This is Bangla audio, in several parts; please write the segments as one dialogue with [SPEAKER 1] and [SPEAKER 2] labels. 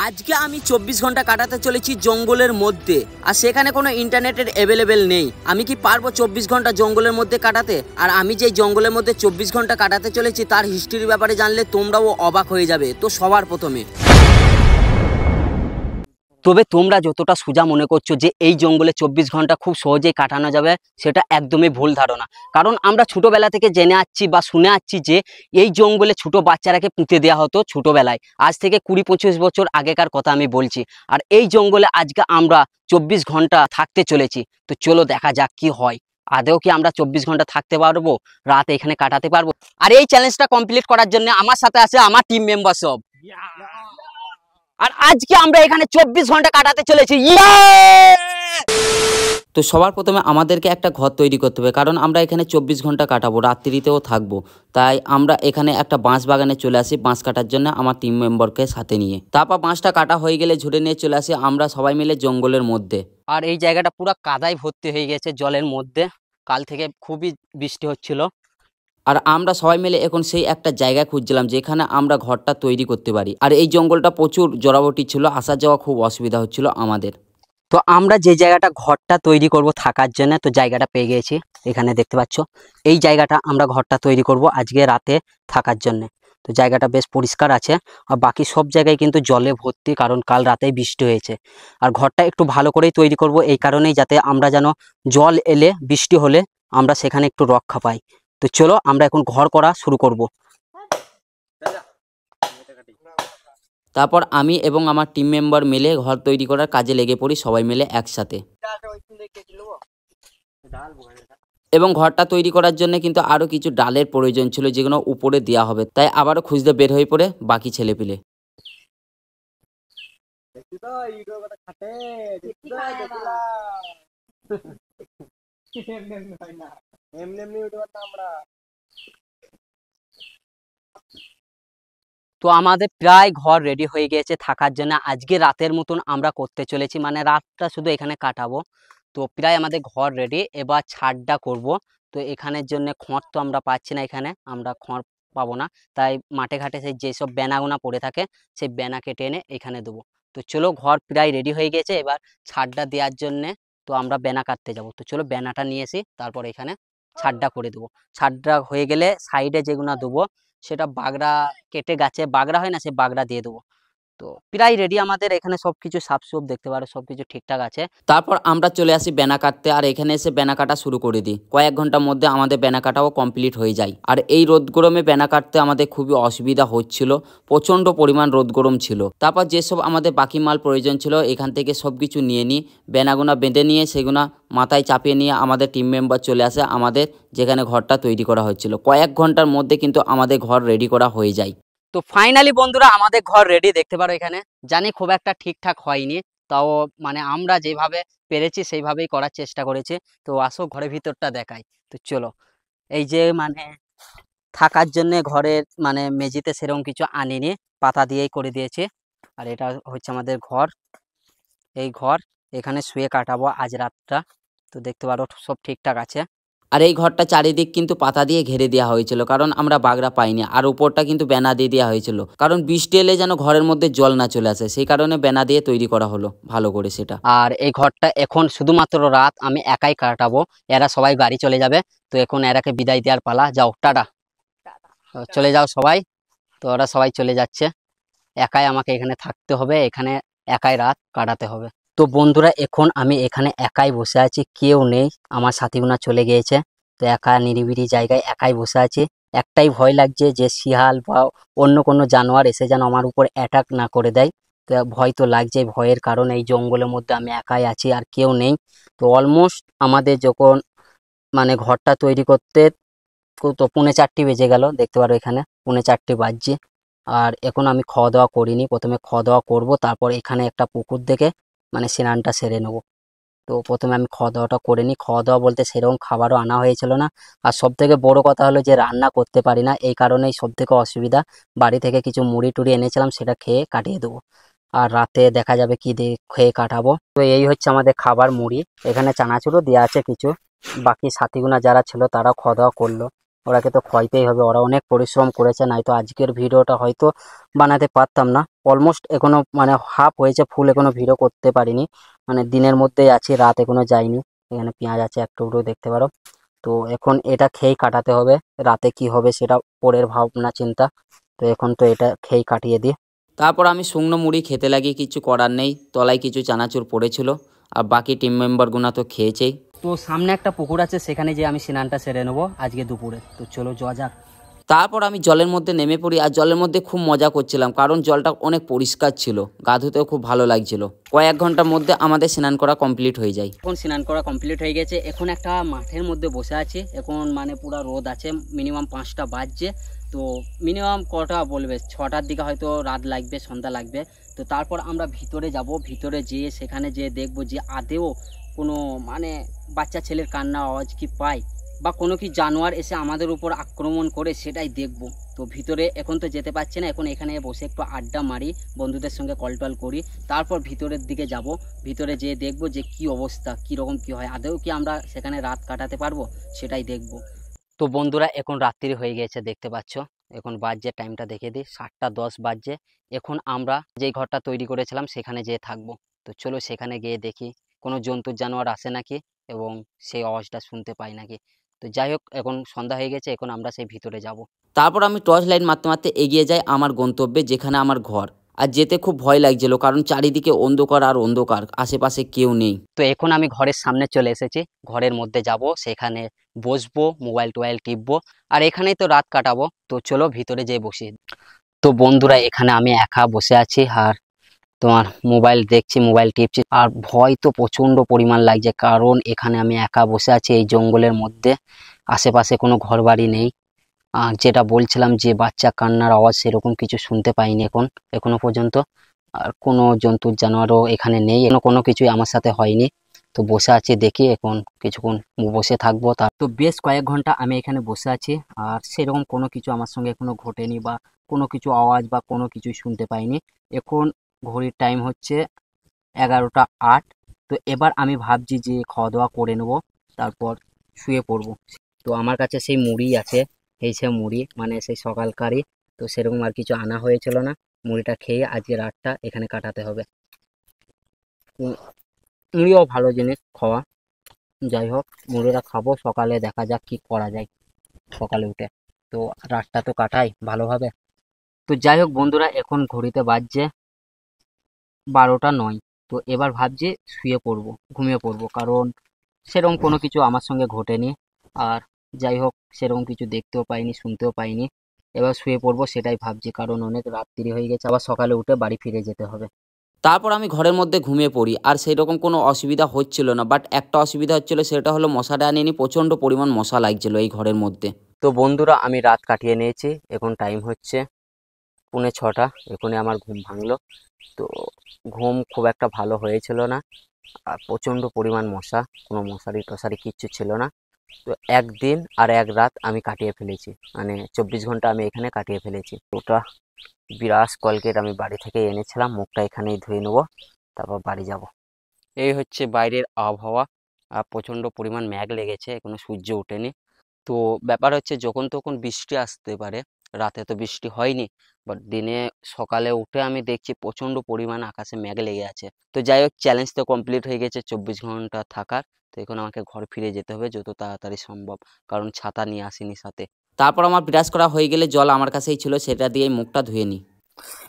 [SPEAKER 1] আজকে আমি 24 ঘন্টা কাটাতে চলেছি জঙ্গলের মধ্যে, আর সেখানে কোনো ইন্টারনেটের অ্যাভেলেবেল নেই। আমি কি পারবো 24 ঘন্টা জঙ্গলের মধ্যে কাটাতে? আর আমি যে জঙ্গলের মধ্যে 24 ঘন্টা কাটাতে চলেছি তার হিস্ট্রির ব্যাপারে জানলে তোমরাও অবাক হয়ে যাবে। তো সবার প্রথমে তবে তোমরা যতটা সোজা মনে করছো যে এই জঙ্গলে 24 ঘন্টা খুব সহজেই কাটানো যাবে, সেটা একদমই ভুল ধারণা। কারণ আমরা ছোটবেলা থেকে জেনে আসছি বা শুনে আসছি যে এই জঙ্গলে ছোট বাচ্চারাকে পুঁতে দেওয়া হতো ছোটবেলায়। আজ থেকে 20-25 বছর আগেকার কথা আমি বলছি। আর এই জঙ্গলে আজকে আমরা 24 ঘন্টা থাকতে চলেছি। তো চলো দেখা যাক কি হয়। আদেও কি আমরা 24 ঘন্টা থাকতে পারবো, রাত এখানে কাটাতে পারবো? আর এই চ্যালেঞ্জটা কমপ্লিট করার জন্য আমার সাথে আছে আমার টিম মেম্বার সব। আর আজকে আমরা এখানে 24 ঘন্টা কাটাতে চলেছি। তো সবার প্রথমে আমাদেরকে একটা ঘর তৈরি করতে হবে, কারণ আমরা এখানে 24 ঘন্টা কাটাবো, রাত্রিতেও থাকবো। তাই আমরা এখানে একটা বাঁশ বাগানে চলে আসি বাঁশ কাটার জন্য আমার টিম মেম্বারকে সাথে নিয়ে। তারপর বাঁশটা কাটা হয়ে গেলে ঝুড়ে নিয়ে চলে আসি আমরা সবাই মিলে জঙ্গলের মধ্যে। আর এই জায়গাটা পুরো কাদায় ভর্তি হয়ে গেছে জলের মধ্যে, কাল থেকে খুবই বৃষ্টি হচ্ছিল। আর আমরা সবাই মিলে এখন সেই একটা জায়গা খুঁজছিলাম যেখানে আমরা ঘরটা তৈরি করতে পারি। আর এই জঙ্গলটা প্রচুর জড়াবটি ছিল, আসা যাওয়া খুব অসুবিধা হচ্ছিল আমাদের। তো আমরা যে জায়গাটা ঘরটা তৈরি করব থাকার জন্য, তো জায়গাটা পেয়ে গেছি। এখানে দেখতে পাচ্ছ এই জায়গাটা আমরা ঘরটা তৈরি করব আজকে রাতে থাকার জন্য। তো জায়গাটা বেশ পরিষ্কার আছে, আর বাকি সব জায়গায় কিন্তু জলে ভর্তি, কারণ কাল রাতেই বৃষ্টি হয়েছে। আর ঘরটা একটু ভালো করেই তৈরি করব এই কারণেই, যাতে আমরা যেন জল এলে বৃষ্টি হলে আমরা সেখানে একটু রক্ষা পাই। তো চলো আমরা এখন ঘর করা শুরু করব। তারপর আমি এবং আমার টিম মেম্বার মিলে ঘর তৈরি করার কাজে লেগে পড়ি সবাই মিলে একসাথে। এবং ঘরটা তৈরি করার জন্য কিন্তু আরো কিছু ডালের প্রয়োজন ছিল, যেগুলো উপরে দেওয়া হবে। তাই আবারও খুঁজতে বের হয়ে পড়ে বাকি ছেলেপিলে। তো আমাদের প্রায় ঘর রেডি হয়ে গেছে থাকার জন্য। আজকে রাতের মতন আমরা করতে চলেছি, মানে রাতটা শুধু এখানে কাটাবো। তো প্রায় আমাদের ঘর রেডি, এবার ছাদটা করব। তো এখানের জন্য খড় তো আমরা পাচ্ছি না, এখানে আমরা খড় পাবো না। তাই মাঠে ঘাটে সেই যেসব বেনাগুনা পড়ে থাকে সেই বেনা কেটে এনে এখানে দেবো। তো চলো ঘর প্রায় রেডি হয়ে গেছে, এবার ছাদটা দেওয়ার জন্যে তো আমরা বেনা কাটতে যাব। তো চলো বেনাটা নিয়ে এসি, তারপর এখানে ছাদটা করে দেবো। ছাদটা হয়ে গেলে সাইডে যেগুনা দেবো সেটা বাগড়া কেটে গাছে বাগড়া হয় না, সে বাগড়া দিয়ে দেবো। তো প্রায় রেডি আমাদের এখানে সবকিছু, সাফসুফ দেখতে পারো সবকিছু ঠিকঠাক আছে। তারপর আমরা চলে আসি বেনা কাটতে, আর এখানে এসে বেনা কাটা শুরু করে দিই। কয়েক ঘন্টার মধ্যে আমাদের বেনা কাটাও কমপ্লিট হয়ে যায়। আর এই রোদ গরমে বেনা কাটতে আমাদের খুবই অসুবিধা হচ্ছিল, প্রচণ্ড পরিমাণ রোদ গরম ছিল। তারপর যেসব আমাদের বাকি মাল প্রয়োজন ছিল এখান থেকে সব কিছু নিয়ে নিই, বেনাগুনা বেঁধে নিয়ে সেগুনা মাথায় চাপিয়ে নিয়ে আমাদের টিম মেম্বার চলে আসে আমাদের যেখানে ঘরটা তৈরি করা হচ্ছিল। কয়েক ঘন্টার মধ্যে কিন্তু আমাদের ঘর রেডি করা হয়ে যায়। তো ফাইনালি বন্ধুরা আমাদের ঘর রেডি, দেখতে পারো এখানে। জানি খুব একটা ঠিকঠাক হয়নি, তাও মানে আমরা যেভাবে পেরেছি সেইভাবেই করার চেষ্টা করেছি। তো আসো ঘরের ভিতরটা দেখাই। তো চলো, এই যে মানে থাকার জন্য ঘরের মানে মেঝেতে সেরকম কিছু আনিনি, পাতা দিয়েই করে দিয়েছে। আর এটা হচ্ছে আমাদের ঘর, এই ঘর এখানে শুয়ে কাটাবো আজ রাতটা। তো দেখতে পারো সব ঠিকঠাক আছে। আর এই ঘরটা চারিদিক কিন্তু পাতা দিয়ে ঘিরে দেওয়া হয়েছিল, কারণ আমরা বাগড়া পাইনি। আর উপরটা কিন্তু বেনা দিয়ে দেওয়া হয়েছিল, কারণ বৃষ্টি এলে যেন ঘরের মধ্যে জল না চলে আসে, সেই কারণে বেনা দিয়ে তৈরি করা হলো ভালো করে সেটা। আর এই ঘরটা এখন শুধুমাত্র রাত আমি একাই কাটাবো, এরা সবাই বাড়ি চলে যাবে। তো এখন এরাকে বিদায় দেওয়ার পালা, যাও টাটা, চলে যাও সবাই। তো ওরা সবাই চলে যাচ্ছে, একাই আমাকে এখানে থাকতে হবে, এখানে একাই রাত কাটাতে হবে। তো বন্ধুরা এখন আমি এখানে একাই বসে আছি, কেউ নেই, আমার সাথীগুনা চলে গিয়েছে। তো একা নিরিবিলি জায়গায় একাই বসে আছি। একটাই ভয় লাগছে যে শিয়াল বা অন্য কোনো জানোয়ার এসে যেন আমার উপর অ্যাটাক না করে দেয়। তো ভয় তো লাগছে, ভয়ের কারণে এই জঙ্গলের মধ্যে আমি একাই আছি আর কেউ নেই। তো অলমোস্ট আমাদের যখন মানে ঘরটা তৈরি করতে তো 3:45 বেজে গেল, দেখতে পারো এখানে 3:45 বাজছে। আর এখন আমি খাওয়া দাওয়া করিনি, প্রথমে খাওয়া দাওয়া করবো, তারপর এখানে একটা পুকুর দেখে মানে স্নানটা সেরে নেবো। তো প্রথমে আমি খাওয়া দাওয়াটা করে নিই। খাওয়া দাওয়া বলতে সেরকম খাবারও আনা হয়েছিল না। আর সব থেকে বড় কথা হলো যে রান্না করতে পারি না, এই কারণেই সব থেকে অসুবিধা। বাড়ি থেকে কিছু মুড়ি টুড়ি এনেছিলাম, সেটা খেয়ে কাটিয়ে দেবো। আর রাতে দেখা যাবে কি দিয়ে খেয়ে কাটাবো। তো এই হচ্ছে আমাদের খাবার, মুড়ি, এখানে চানাচুরও দেওয়া আছে কিছু। বাকি সাথীগুনা যারা ছিল তারাও খাওয়া দাওয়া করলো। ওরাকে তো খাইতেই হবে, ওরা অনেক পরিশ্রম করেছে, নাই তো আজকের ভিডিওটা হয়তো বানাতে পারতাম না। অলমোস্ট এখনো মানে হাফ হয়েছে, ফুল এখনো ভিডিও করতে পারিনি, মানে দিনের মধ্যেই আছি, রাত এখনো যায়নি। এখানে পেঁয়াজ আছে এক টুকরো দেখতে পারো। তো এখন এটা খেয়েই কাটাতে হবে, রাতে কি হবে সেটা পরের ভাবনা চিন্তা। তো এখন তো এটা খেয়েই কাটিয়ে দিই। তারপর আমি শুকনো মুড়ি খেতে লাগি, কিছু করার নেই, তলায় কিছু চানাচুর পড়েছিল, আর বাকি টিম মেম্বারগুলো তো খেয়েছেই। তো সামনে একটা পুকুর আছে, সেখানে যে আমি স্নানটা সেরে নেবো আজকে দুপুরে। তো চলো যাওয়া যাক। তারপর আমি জলের মধ্যে নেমে পড়ি, আর জলের মধ্যে খুব মজা করছিলাম, কারণ জলটা অনেক পরিষ্কার ছিল, গা ধুতেও খুব ভালো লাগছিল। কয়েক ঘন্টার মধ্যে আমাদের স্নান করা কমপ্লিট হয়ে যায়। এখন স্নান করা কমপ্লিট হয়ে গেছে, এখন একটা মাঠের মধ্যে বসে আছি। এখন মানে পুরো রোদ আছে, মিনিমাম 5টা বাজছে। তো মিনিমাম কটা বলবে, 6টার দিকে হয়তো রাত লাগবে, সন্ধ্যা লাগবে। তো তারপর আমরা ভিতরে যাব, ভিতরে যেয়ে সেখানে যেয়ে দেখবো যে আদেও কোনো মানে বাচ্চা ছেলের কান্নার আওয়াজ কি পাই, বা কোনো কি জানোয়ার এসে আমাদের উপর আক্রমণ করে, সেটাই দেখব। তো ভিতরে এখন তো যেতে পারছি না, এখন এখানে বসে একটু আড্ডা মারি, বন্ধুদের সঙ্গে কল টল করি, তারপর ভিতরের দিকে যাব। ভিতরে যেয়ে দেখব যে কি অবস্থা, কীরকম কি হয়, আদৌ কি আমরা সেখানে রাত কাটাতে পারবো, সেটাই দেখব। তো বন্ধুরা এখন রাত্রি হয়ে গেছে, দেখতে পাচ্ছ এখন বাজছে, টাইমটা দেখে দিই, 7টা 10 বাজছে। এখন আমরা যেই ঘরটা তৈরি করেছিলাম সেখানে যেয়ে থাকবো। তো চলো সেখানে গিয়ে দেখি কোনো জন্তু জানোয়ার আসে নাকি, এবং সেই আওয়াজটা শুনতে পাই নাকি। তো যাই হোক, এখন সন্ধ্যা হয়ে গেছে, এখন আমরা সেই ভিতরে যাব। তারপর আমি টর্চ লাইট মারতে মারতে এগিয়ে যাই আমার গন্তব্যে, যেখানে আমার ঘর। আর যেতে খুব ভয় লাগছিল, কারণ চারিদিকে অন্ধকার আর অন্ধকার, আশেপাশে কেউ নেই। তো এখন আমি ঘরের সামনে চলে এসেছি, ঘরের মধ্যে যাব, সেখানে বসবো, মোবাইল টোবাইল টিপবো, আর এখানেই তো রাত কাটাবো। তো চলো ভিতরে যেয়ে বসি। তো বন্ধুরা এখানে আমি একা বসে আছি, আর তোমার মোবাইল দেখছি, মোবাইল টিপছি, আর ভয় তো প্রচন্ড পরিমাণ লাগছে, কারণ এখানে আমি একা বসে আছি এই জঙ্গলের মধ্যে, আশেপাশে কোনো ঘর বাড়ি নেই। আর যেটা বলছিলাম যে বাচ্চা কান্নার আওয়াজ, সেরকম কিছু শুনতে পাইনি এখনো পর্যন্ত। আর কোনো জন্তুর জানোয়ারও এখানে নেই, কোনো কিছুই আমার সাথে হয়নি। তো বসে আছি, দেখি এখন কিছুক্ষণ বসে থাকবো। তার তো বেশ কয়েক ঘন্টা আমি এখানে বসে আছি, আর সেরকম কোনো কিছু আমার সঙ্গে এখনো ঘটেনি, বা কোনো কিছু আওয়াজ বা কোনো কিছুই শুনতে পাইনি। এখন ঘড়ির টাইম হচ্ছে 11টা 8। তো এবার আমি ভাবছি যে খাওয়া দাওয়া করে নেবো, তারপর শুয়ে পড়বো। তো আমার কাছে সেই মুড়ি আছে, এই সে মুড়ি মানে সেই সকালকারই। তো সেরকম আর কিছু আনা হয়েছিল না, মুড়িটা খেয়ে আজকে রাতটা এখানে কাটাতে হবে। উম, মুড়িও ভালো জিনিস খাওয়া। যাই হোক, মুড়িটা খাবো, সকালে দেখা যাক কি করা যায় সকালে উঠে। তো রাতটা তো কাটাই ভালোভাবে। তো যাই হোক বন্ধুরা, এখন ঘড়িতে বাজছে 12টা 9। তো এবার ভাবছি শুয়ে পড়বো, ঘুমিয়ে পড়বো, কারণ সেরকম কোনো কিছু আমার সঙ্গে ঘটেনি। আর যাই হোক, সেরকম কিছু দেখতেও পাইনি, শুনতেও পাইনি। এবার শুয়ে পড়বো সেটাই ভাবছি, কারণ অনেক রাত্রি হয়ে গেছে, আবার সকালে উঠে বাড়ি ফিরে যেতে হবে। তারপর আমি ঘরের মধ্যে ঘুমিয়ে পড়ি, আর সেই রকম কোনো অসুবিধা হচ্ছিল না, বাট একটা অসুবিধা হচ্ছিল, সেটা হলো মশাটা আনিনি, প্রচণ্ড পরিমাণ মশা লাগছিল এই ঘরের মধ্যে। তো বন্ধুরা আমি রাত কাটিয়ে নিয়েছি, এখন টাইম হচ্ছে 6:45। এখনই আমার ঘুম ভাঙলো। তো ঘুম খুব একটা ভালো হয়েছিল না, আর প্রচণ্ড পরিমাণ মশা, কোনো মশারি টশারি কিচ্ছু ছিল না। তো একদিন আর এক রাত আমি কাটিয়ে ফেলেছি, মানে 24 ঘন্টা আমি এখানে কাটিয়ে ফেলেছি। ওটা বিরাস কলগেট আমি বাড়ি থেকে এনেছিলাম, মুখটা এখানেই ধুয়ে নেবো, তারপর বাড়ি যাব। এই হচ্ছে বাইরের আবহাওয়া, আর প্রচণ্ড পরিমাণ মেঘ লেগেছে, এখনো সূর্য ওঠেনি। তো ব্যাপার হচ্ছে যখন তখন বৃষ্টি আসতে পারে, রাতে তো বৃষ্টি হয়নি, বাট দিনে সকালে উঠে আমি দেখছি প্রচণ্ড পরিমাণ আকাশে মেঘ লেগে আছে। তো যাই হোক, চ্যালেঞ্জ তো কমপ্লিট হয়ে গেছে 24 ঘন্টা থাকার। তো এখন আমাকে ঘর ফিরে যেতে হবে যত তাড়াতাড়ি সম্ভব, কারণ ছাতা নিয়ে আসিনি সাথে। তারপর আমার ব্রাশ করা হয়ে গেলে জল আমার কাছেই ছিল, সেটা দিয়েই মুখটা ধুয়ে নিই।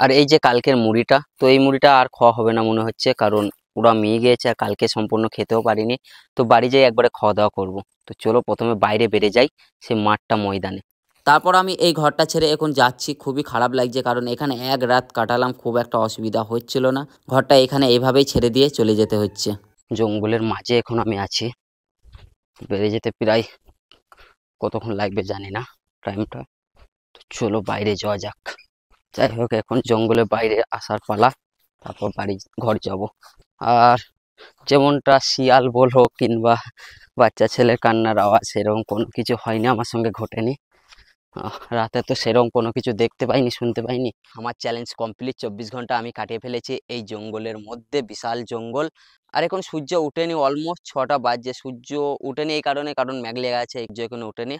[SPEAKER 1] আর এই যে কালকের মুড়িটা, তো এই মুড়িটা আর খাওয়া হবে না মনে হচ্ছে, কারণ পুরা মিয়ে গিয়েছে, আর কালকে সম্পূর্ণ খেতেও পারিনি। তো বাড়ি যেয়ে একবারে খাওয়া দাওয়া করবো। তো চলো প্রথমে বাইরে বেরিয়ে যাই, সে মাঠটা ময়দানে। তারপর আমি এই ঘরটা ছেড়ে এখন যাচ্ছি, খুবই খারাপ লাগছে, কারণ এখানে এক রাত কাটালাম, খুব একটা অসুবিধা হচ্ছিল না। ঘরটা এখানে এভাবেই ছেড়ে দিয়ে চলে যেতে হচ্ছে। জঙ্গলের মাঝে এখন আমি আছি, বেরিয়ে যেতে প্রায় কতক্ষণ লাগবে জানি না টাইমটা। তো চলো বাইরে যাওয়া যাক। যাই হোক, এখন জঙ্গলের বাইরে আসার পালা, তারপর বাড়ি ঘর যাব। আর যেমনটা শিয়াল বলো কিংবা বাচ্চা ছেলের কান্নার আওয়াজ, সেরকম কোনো কিছু হয়নি, আমার সঙ্গে ঘটেনি। রাতে তো সেরকম কোনো কিছু দেখতে পাইনি, শুনতে পাইনি। আমার চ্যালেঞ্জ কমপ্লিট, 24 ঘন্টা আমি কাটিয়ে ফেলেছি এই জঙ্গলের মধ্যে, বিশাল জঙ্গল। আর এখন সূর্য উঠেনি, অলমোস্ট 6টা বাজছে, সূর্য উঠেনি এই কারণে, কারণ মেঘ লেগে আছে, সূর্য এখনো উঠেনি।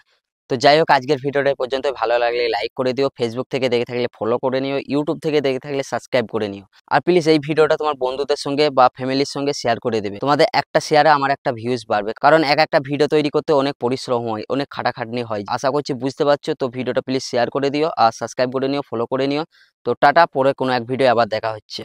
[SPEAKER 1] তো যাই হোক, আজকের ভিডিওটা এই পর্যন্ত। ভালো লাগলে লাইক করে দিও, ফেসবুক থেকে দেখে থাকলে ফলো করে নিও, ইউটিউব থেকে দেখে থাকলে সাবস্ক্রাইব করে নিও। আর প্লিজ এই ভিডিওটা তোমার বন্ধুদের সঙ্গে বা ফ্যামিলির সঙ্গে শেয়ার করে দেবে। তোমাদের একটা শেয়ারে আমার একটা ভিউজ বাড়বে, কারণ একটা ভিডিও তৈরি করতে অনেক পরিশ্রম হয়, অনেক খাটাখাটনি হয়। আশা করছি বুঝতে পারছো। তো ভিডিওটা প্লিজ শেয়ার করে দিও আর সাবস্ক্রাইব করে নিও, ফলো করে নিও। তো টাটা, পরে কোনো এক ভিডিও আবার দেখা হচ্ছে।